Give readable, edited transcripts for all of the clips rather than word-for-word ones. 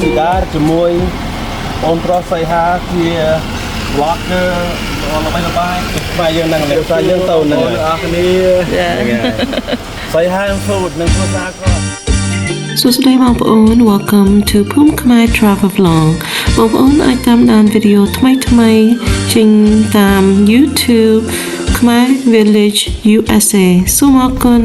ពីដែរជាមួយអូនប្រុសសៃហាជា vlogger ល្បីល្បាញខ្មែរយើងនឹងលេខសារយើងទៅនឹងអស់គ្នាសៃហា food នឹងគ្រួសារគាត់ សួស្តីបងប្អូន Welcome to ភូមិខ្មែរ Travel Vlog បងប្អូនអាចតាមដានវីដេអូថ្មីចេញតាម YouTube ខ្មែរ Village USA សូមអរគុណ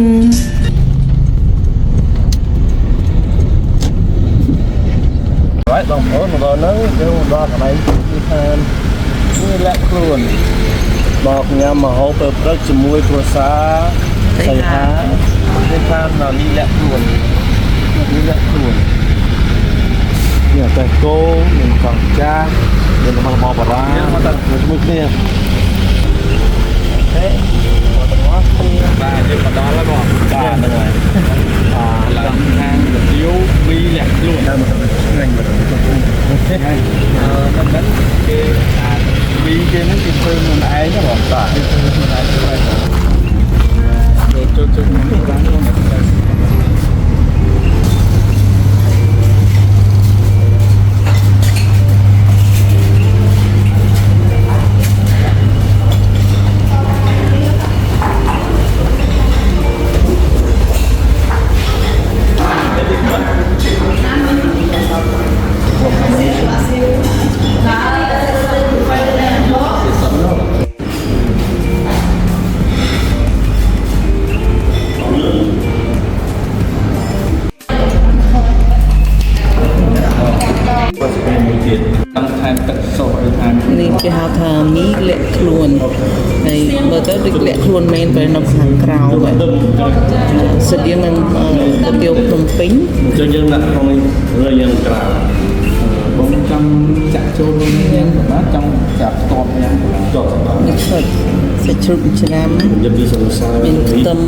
Right បងប្អូនមកដល់ហ្នឹងយើងដល់កន្លែងទីខាងនេះលាក់ខ្លួនមកញ៉ាំម្ហូបពេលព្រឹកជាមួយគ្រួសារសៃហានេះខាងដល់នេះលាក់ខ្លួននេះលាក់ខ្លួននេះតែគោនឹងកង់ចាស់មានរបស់បារាំងមកតែជាមួយគ្នាអូខេមកដល់គ្នាបាទយើងមកដល់ហើយបងបាទហ្នឹងហើយឡើងខាងទាវមីលាក់ខ្លួនដល់មកឆ្ងាញ់មកដល់ហ្នឹងគេអាចមីគេហ្នឹងគេធ្វើខ្លួនឯងណាបងបាទគេធ្វើខ្លួនឯងទៅហើយចូលមកបានបងនេះគេហៅថាមីលាក់ខ្លួនហើយមើលទៅដូចលាក់ខ្លួនមែនតែនៅខាងក្រៅបែបស្តៀងនឹងទៅទាវភ្នំពេញចឹងយើងដាក់ក្នុងនេះឬយើងក្រៅបងចង់ចាក់ចូលនេះយ៉ាងណាចង់ចាក់តបយ៉ាងចុះនេះឈុតសាច់ជ្រូកឆ្នាំយកពីសង្សារមានខ្ទឹម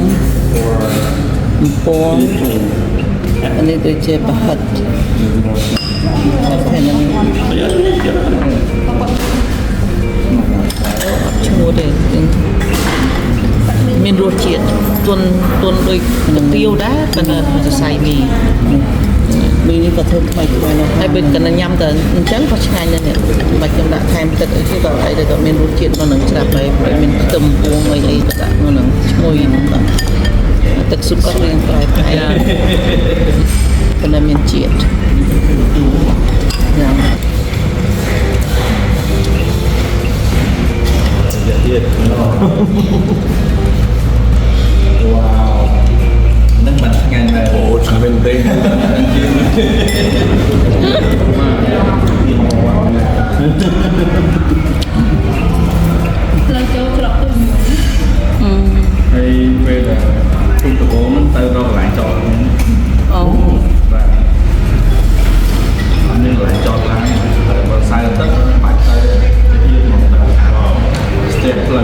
ពងអានេះដូចជាប្រហិតហើយនឹងឈ្មោះទេមានរសជាតិទន់ដូចទាវដែរប៉ុន្តែសរសៃមីនេះក៏ធ្វើថ្មីនោះហើយបើកណ្ដាញ៉ាំតែអញ្ចឹងក៏ឆ្ងាញ់ដែរនេះបាច់ខ្ញុំដាក់ថែមទឹកអីគេក៏អីដែរក៏មានរសជាតិនៅនឹងច្រាប់ហើយមានខ្ទឹមពងអីក៏ដាក់នៅនឹងឈ្ងុយហ្នឹងបាទទឹកស៊ុបក៏រៀងប្រៃប៉ុន្តែមានជាតិញ៉ាំទៀតវ៉ាវនឹងមិនឆ្ងាញ់ដែរអូឆ្ងាញ់មែនទេផ្លូវចូលច្រកទូហើយពេលដែលទុំតបហ្នឹងទៅរកកន្លែងចតអូបាទអានេះកន្លែងចតឡានតែបើខ្សែទឹកបាច់ទៅទៀតមកស្ទែកផ្លូវ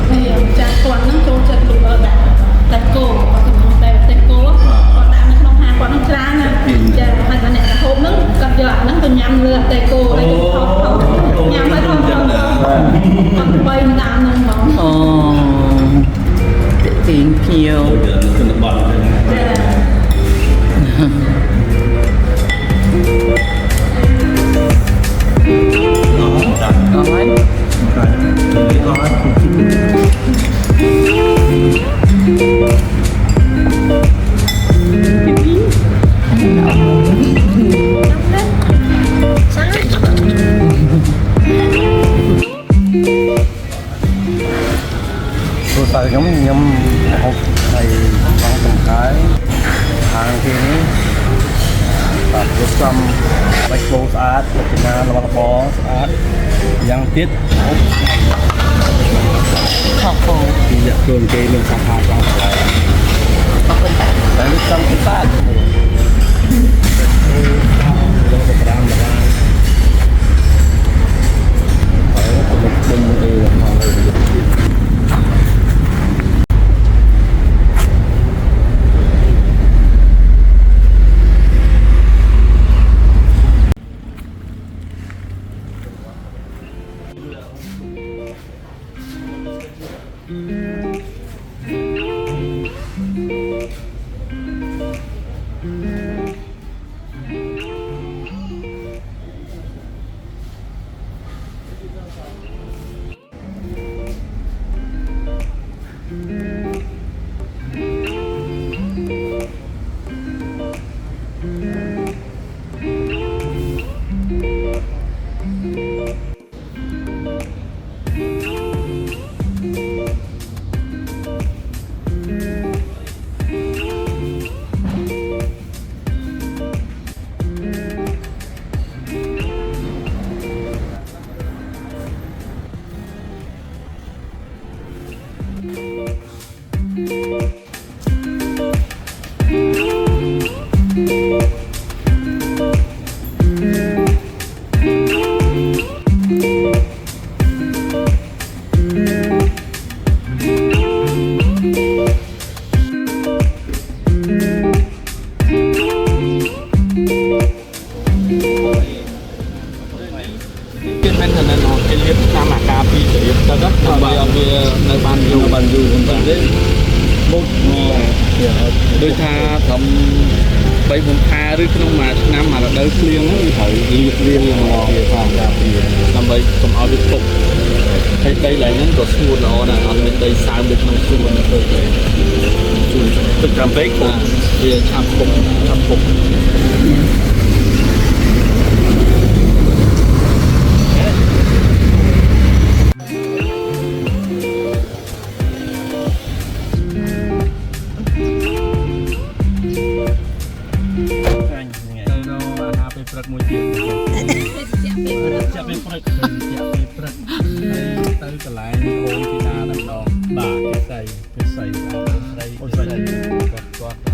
ហើយចាស់គាត់ហ្នឹងចូលចិត្តលក់ដាក់តែគោគាត់កំពុងតែតែគោគាត់ដាក់នៅក្នុងហាងគាត់ហ្នឹងច្រើនណាចាហើយតែអ្នកហូបហ្នឹងគាត់យកអាហ្នឹងទៅញ៉ាំលើតែគោហើយញ៉ាំហើយគាត់គាត់បីតាមហ្នឹងហ្មងអូទីងភៀវជនបទអស់ហើយតែខ្ញុំហូបហើយបងសំខាន់ខាងទីនេះបាទរៀបចំបាច់គោស្អាតរចនារបស់របរស្អាតយ៉ាងទៀតហូបខោពីយកខ្លួនគេមានសាខាផងដែរអរគុណតែរៀបចំស្អាតដល់ទៅប្រាំម្ដងហើយទៅមុខទៅមកលើ ដើម្បីឲ្យវានៅបានយូរ បានយូរហ្នឹងទេមុខដូចថាត្រឹម3-4 ខែឬក្នុងមួយឆ្នាំមួយរដូវភ្លៀងហ្នឹងវាត្រូវលាបវាម្ដងវាផងដើម្បីកុំឲ្យវាពុកហើយដីឡើងហ្នឹងក៏ស្ងួតល្អដែរអត់មានដីសើមដូចក្នុងសួនទេទឹកតាមពេកវាឆាប់ពុកព្រឹកមួយទៀតចាក់ពេលព្រឹកទៅកន្លែងអូនធីតាតែម្ដងបាទគេស្អីអូនស្រីគាត់ព្រឹក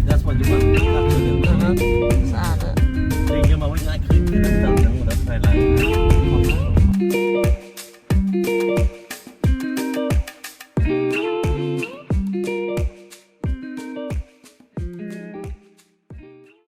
That's what you want.